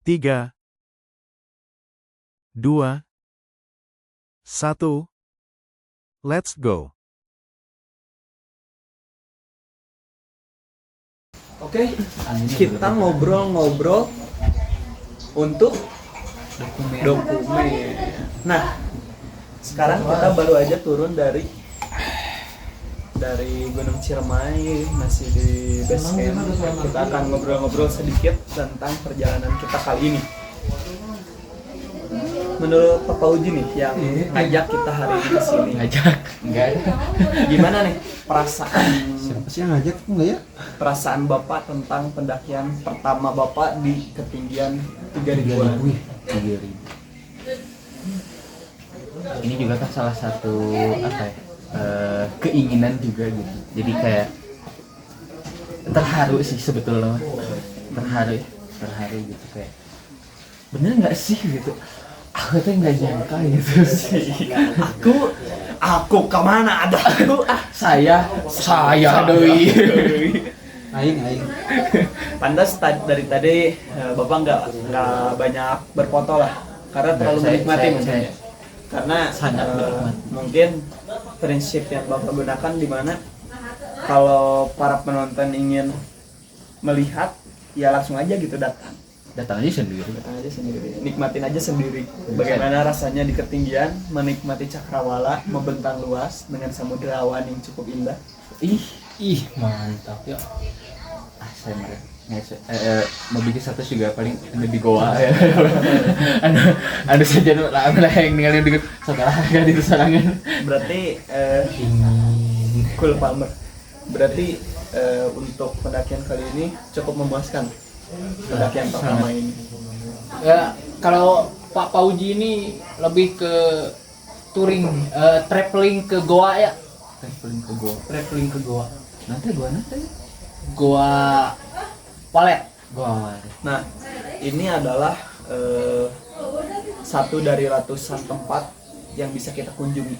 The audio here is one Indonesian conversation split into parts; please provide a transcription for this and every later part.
3, 2, 1, let's go. Oke, kita ngobrol-ngobrol untuk dokumen. Nah, sekarang kita baru aja turun dari Gunung Ciremai, masih di base camp. Kita akan ngobrol-ngobrol sedikit tentang perjalanan kita kali ini. Menurut Pak Uji nih yang ngajak kita hari ini ke sini. Ngajak? Enggak ada. Gimana nih perasaan? Siapa sih yang ngajak? Enggak ya? Perasaan Bapak tentang pendakian pertama Bapak di ketinggian 3000-an? 3.000. Ini juga kan salah satu keinginan juga gitu. Jadi kayak terharu sih sebetulnya. Terharu gitu kayak. Bener nggak sih gitu? Aku tuh nggak nyangka gitu sih. Aku kemana ada aku? Saya doi. Aing. Pantas dari tadi Bapak nggak banyak berfoto lah, karena terlalu menikmati mungkin. Karena Sangat menikmati. mungkin prinsip yang Bapak gunakan di mana kalau para penonton ingin melihat ya langsung aja gitu datang aja sendiri. aja sendiri, nikmatin aja sendiri bagaimana rasanya di ketinggian, menikmati cakrawala membentang luas dengan samudra awan yang cukup indah. Ih mantap ya. Saya mau bikin status juga paling ada di goa ya. Ada saja lah yang ninggalin dikit setelah di serangan. Berarti cool Palmer. Berarti untuk pendakian kali ini cukup memuaskan. Pendakian pertama ini. Ya, kalau Pak Pauji ini lebih ke touring, traveling ke Goa ya. Traveling ke goa. Nanti Goa Walet. goa. Nah, ini adalah satu dari ratusan tempat yang bisa kita kunjungi.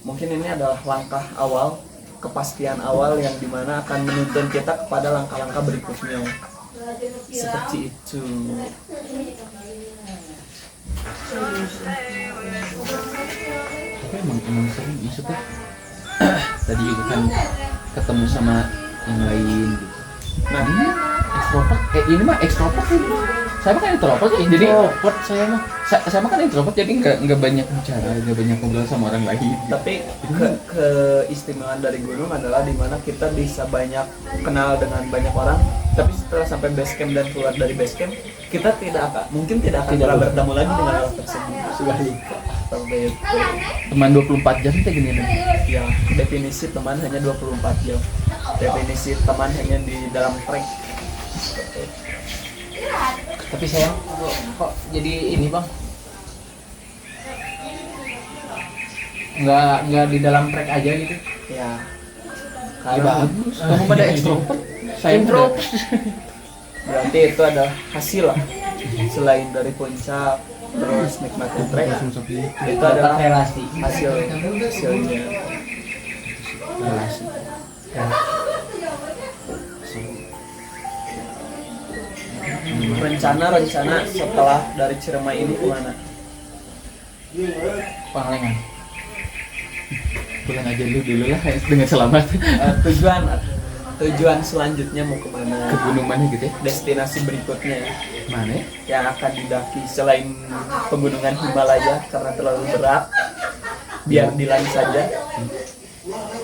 Mungkin ini adalah langkah awal, kepastian awal yang dimana akan menuntun kita kepada langkah-langkah berikutnya. Seperti itu. Tapi emang sering maksudnya. Tadi juga kan ketemu sama yang lain gitu. Nah, Extrovert, ini mah extrovert ini. Saya mah kan introvert ya, jadi introvert saya mah kan introvert jadi nggak banyak bicara, nggak banyak ngobrol sama orang lain. tapi keistimewaan dari gunung adalah dimana kita bisa banyak kenal dengan banyak orang. Tapi setelah sampai base camp dan keluar dari base camp, kita mungkin tidak akan pernah bertemu lagi dengan orang tersebut. Sudah sampai itu. Teman 24 jam kayak gini nih. Ya, definisi teman hanya 24 jam. Definisi teman hanya di dalam trek. Tapi sayang kok jadi ini bang? Nggak di dalam trek aja gitu? Ya, Ya karena bagus. Kamu pada extrovert. Saya Intro. berarti itu adalah hasil lah. Selain dari puncak, terus nikmatin trek, itu adalah relasi. hasilnya. relasi. Rencana setelah dari Ciremai ini kemana? Pangalengan. Pulang aja dulu lah dengan selamat. Tujuan selanjutnya mau kemana? Ke gunung mana gitu ya? Destinasi berikutnya Mana ya? yang akan didaki selain pegunungan Himalaya karena terlalu berat, biar dilan saja.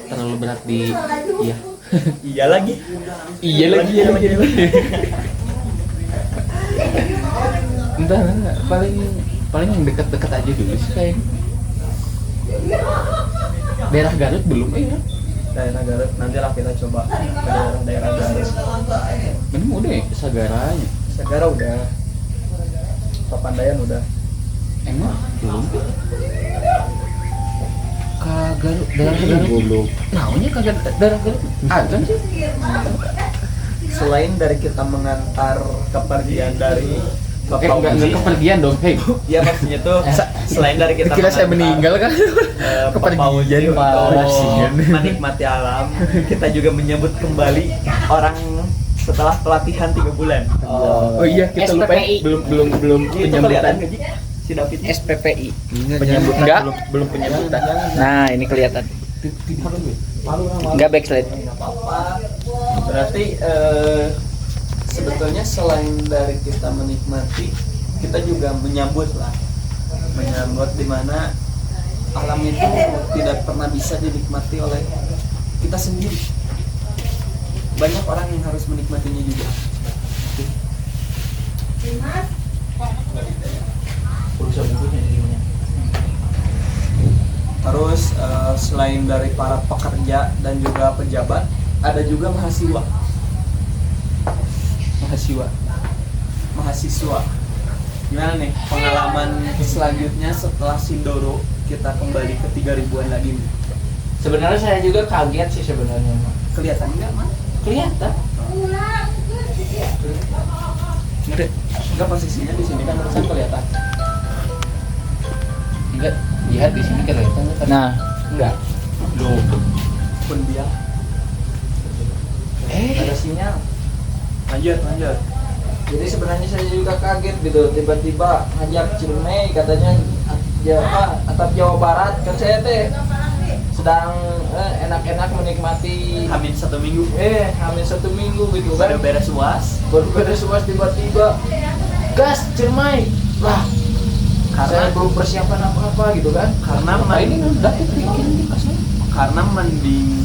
Terlalu berat di iya. Iya lagi. Iya lagi. Entah, paling yang dekat-dekat aja dulu sih kayaknya. Daerah Garut belum ya? Daerah Garut nantilah kita coba ke daerah Garut. Ini udah ya Sagaranya. Sagara udah, Papandayan udah. Emang belum. Garut, daerah Garut belum. Namanya kagak daerah Garut. Ada sih. Selain dari kita mengantar kepergian dari Bapak Enggak Uji, kepergian dong, hei. ya maksudnya tuh selain dari kita Kira saya mengantar, meninggal kan? Bapak Uji Parah sih. untuk menikmati alam, kita juga menyebut kembali orang setelah pelatihan 3 bulan. Oh iya, kita lupa ya. SPPI. belum Ini itu penyambutan. kelihatan gaji si David ini. SPPI. Penyambutan Enggak. belum penyambutan. Nah, ini kelihatan. Enggak backslide. Nggak apa-apa. Berarti sebetulnya selain dari kita menikmati, kita juga menyambut di mana alam itu tidak pernah bisa dinikmati oleh kita sendiri. Banyak orang yang harus menikmatinya juga. Terus selain dari para pekerja dan juga pejabat, ada juga mahasiswa. Gimana nih pengalaman selanjutnya setelah Sindoro kita kembali ke 3000-an lagi nih? Sebenarnya saya juga kaget sih sebenarnya. Kelihatan nggak, Mas? Kelihatan. Enggak, posisinya di sini kan terusan kelihatan. Enggak, lihat di sini kelihatan. Nah, enggak. Loh, pun dia ada sinyal. Lanjut. Jadi sebenarnya saya juga kaget gitu, tiba-tiba ngajak Ciremai katanya atap Jawa Barat, kan saya teh sedang enak-enak menikmati Hamin 1 minggu. hamil 1 minggu gitu kan. Baru beres UAS. Baru beres UAS tiba-tiba gas Ciremai lah, saya Karena belum persiapan apa-apa gitu kan. karena Ini udah bikin dikasih. karena mending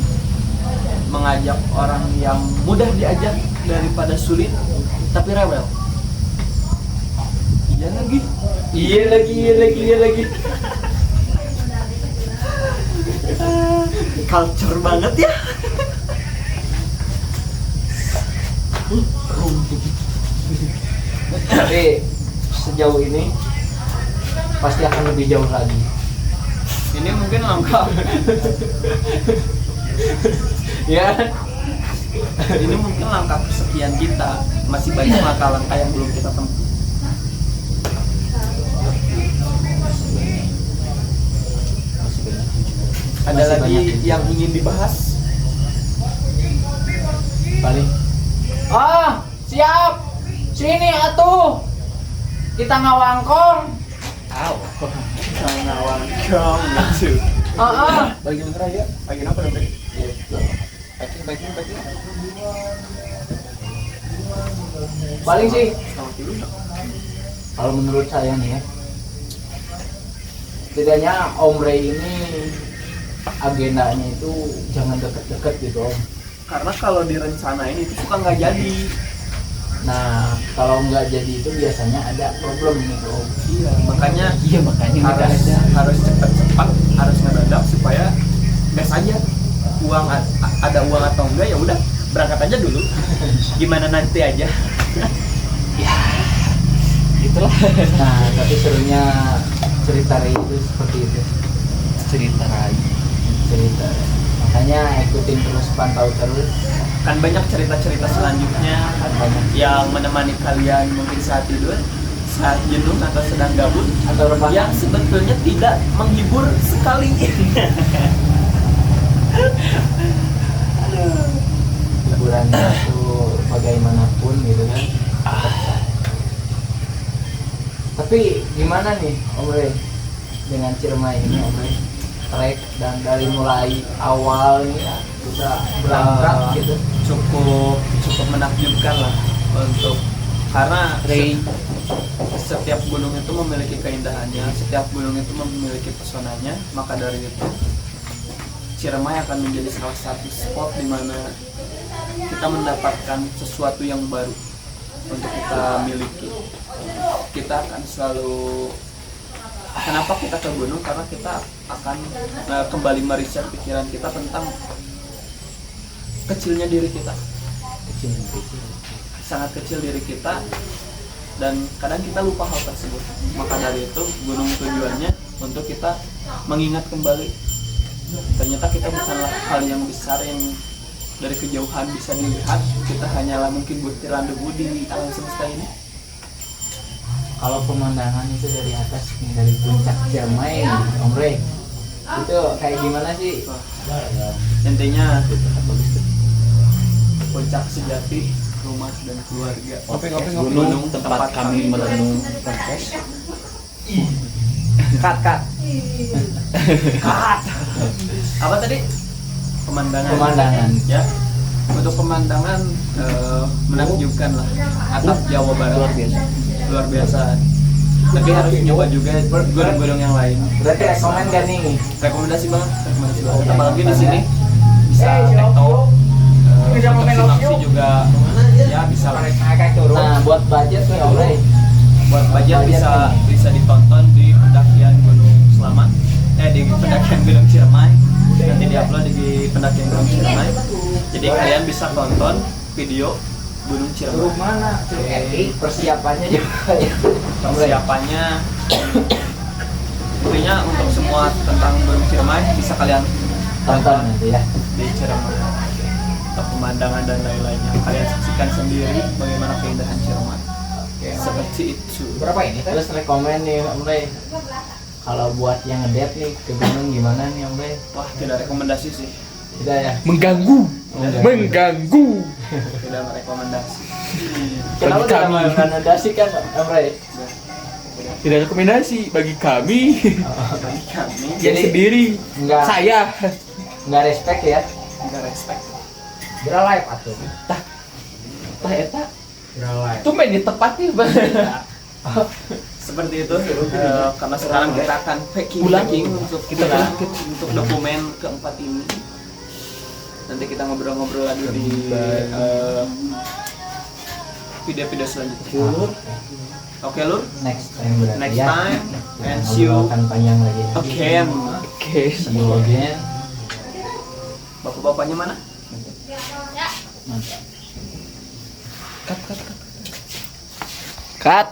mengajak orang yang mudah diajak daripada sulit tapi rewel. Iya lagi. Culture banget ya. Tapi sejauh ini pasti akan lebih jauh lagi. Ini mungkin langkah. Ya, Ini mungkin langkah kesekian kita. Masih banyak langkah-langkah yang belum kita tempuh. Ada Masih lagi banyak. yang ingin dibahas? paling. Siap. Sini atuh. Kita ngawangkong. Ngawang dong gitu. Bagi bentar aja. Lagi apa dong tadi? Packing. Paling sih kalau menurut saya nih ya, setidaknya Om Ray ini agendanya itu jangan deket-deket gitu Om. Karena kalau direncanain itu suka nggak jadi. Nah kalau nggak jadi itu biasanya ada problem gitu Om. Iya, makanya harus harus cepat-cepat, harus ngedadak supaya gas aja. Ada uang atau enggak ya udah berangkat aja dulu. Gimana nanti aja. Itulah. Nah tapi serunya cerita Ray itu seperti itu. Cerita. Makanya ikutin terus, pantau terus. Kan banyak cerita-cerita selanjutnya Banyak. yang menemani kalian mungkin saat tidur, saat jenuh atau sedang gabut, Atau rebahan. yang sebetulnya tidak menghibur sekali. Hiburannya itu bagaimanapun gitu kan. Tapi gimana nih Om Ray dengan Ciremai ini Om Ray? Trek dan dari mulai awal nih ya, kita berangkat gitu. cukup menakjubkan lah untuk karena Ray setiap gunung itu memiliki keindahannya, setiap gunung itu memiliki pesonanya, maka dari itu Ciremai akan menjadi salah satu spot di mana kita mendapatkan sesuatu yang baru untuk kita miliki. Kita akan selalu, kenapa kita ke gunung? Karena kita akan kembali meriset pikiran kita tentang kecilnya diri kita, sangat kecil diri kita, dan kadang kita lupa hal tersebut. Maka dari itu gunung tujuannya untuk kita mengingat kembali ternyata kita bukanlah hal yang besar yang dari kejauhan bisa dilihat. Kita hanyalah mungkin butiran debu di alam semesta ini. kalau pemandangan itu dari atas nih, dari puncak Ciremai Om Ray, itu kayak gimana sih? Intinya puncak sejati rumah dan keluarga. Ngopi-ngopi gunung tempat kami merenung podcast. Cut. Apa tadi? Pemandangan. Pemandangan. Ya. Untuk pemandangan menakjubkan lah. Atap Jawa Barat luar biasa. Tapi harus nyoba juga gunung-gunung yang lain. Berarti rekomen gak nih? Rekomendasi banget. Apalagi di sini bisa tektok, maksi juga ya bisa lah. Nah, buat budget nih Om Rey. Buat budget bisa ditonton di pendakian Gunung Selamat, di pendakian Gunung Ciremai. Nanti diupload di pendakian Gunung Ciremai. Jadi kalian bisa tonton video Gunung Ciremai. Mana? Persiapannya juga ya. Persiapannya intinya untuk semua tentang Gunung Ciremai bisa kalian Tonton nanti ya. di Ciremai. Untuk pemandangan dan lain-lainnya kalian saksikan sendiri bagaimana keindahan Ciremai. Seperti itu. Berapa ini? Terus rekomen nih Om Rey. Kalau buat yang ngedate nih ke gunung gimana nih Om Rey? Wah, tidak rekomendasi sih. Tidak ya? Mengganggu. Tidak merekomendasi. Kenapa tidak kami. merekomendasi kan Om Rey? Tidak rekomendasi bagi kami. Bagi kami Yang sendiri. Enggak Saya. enggak respect ya. tidak respect. Bira live atuh. Tah eta Bira live. tuh main di tempat nih. Seperti itu. Karena sekarang kita akan packing untuk Kita untuk dokumen keempat ini. Nanti kita ngobrol-ngobrol lagi di video-video selanjutnya. Oke, Lur. Next time berarti Next ya. time and see you Akan panjang lagi. again. Oke. See you again. Bapak-bapaknya mana? Mantap. Cut.